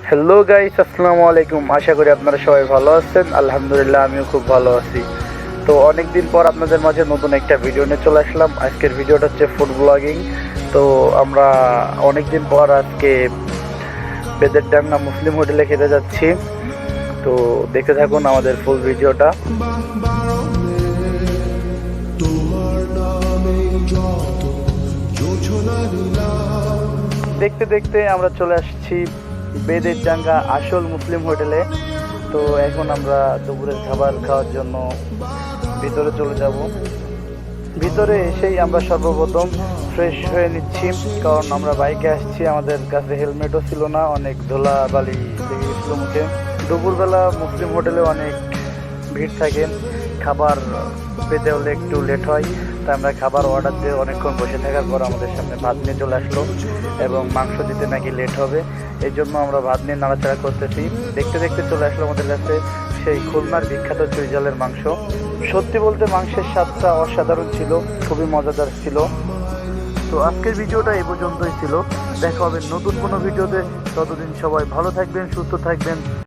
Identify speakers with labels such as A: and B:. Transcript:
A: Hello guys, আসসালামু আলাইকুম। আশা করি আপনারা সবাই ভালো আছেন। আলহামদুলিল্লাহ, আমিও খুব ভালো আছি। তো অনেকদিন পর আপনাদের মাঝে নতুন একটা ভিডিও নিয়ে চলে আসলাম। আজকের ভিডিওটা হচ্ছে ফুড ব্লগিং। তো আমরা অনেকদিন পর আজকে বেদেরডাঙ্গা মুসলিম হোটেলে খেতে যাচ্ছি। তো দেখতে থাকুন আমাদের ফুল ভিডিওটা। দেখতে দেখতে আমরা চলে আসছি বেদেরডাঙ্গা আসল মুসলিম হোটেলে। তো এখন আমরা দুপুরের খাবার খাওয়ার জন্য ভিতরে চলে যাব। ভিতরে এসেই আমরা সর্বপ্রথম ফ্রেশ হয়ে নিচ্ছি, কারণ আমরা বাইকে আসছি, আমাদের কাছে হেলমেটও ছিল না, অনেক ধুলা বালি লেগে গেছিল মুখে। দুপুরবেলা মুসলিম হোটেলে অনেক ভিড় থাকে, খাবার পেতে হলে একটু লেট হয়। তাই আমরা খাবার অর্ডার দিয়ে অনেকক্ষণ বসে থাকার পর আমাদের সামনে ভাত নিয়ে চলে আসলো, এবং মাংস দিতে নাকি লেট হবে, এই জন্য আমরা ভাত নিয়ে নাড়াচাড়া করতেছি। দেখতে দেখতে চলে আসলো আমাদের কাছে সেই খুলনার বিখ্যাত চুইঝালের মাংস। সত্যি বলতে মাংসের স্বাদটা অসাধারণ ছিল, খুবই মজাদার ছিল। তো আজকের ভিডিওটা এই পর্যন্তই ছিল। দেখা হবে নতুন কোনো ভিডিওতে। ততদিন সবাই ভালো থাকবেন, সুস্থ থাকবেন।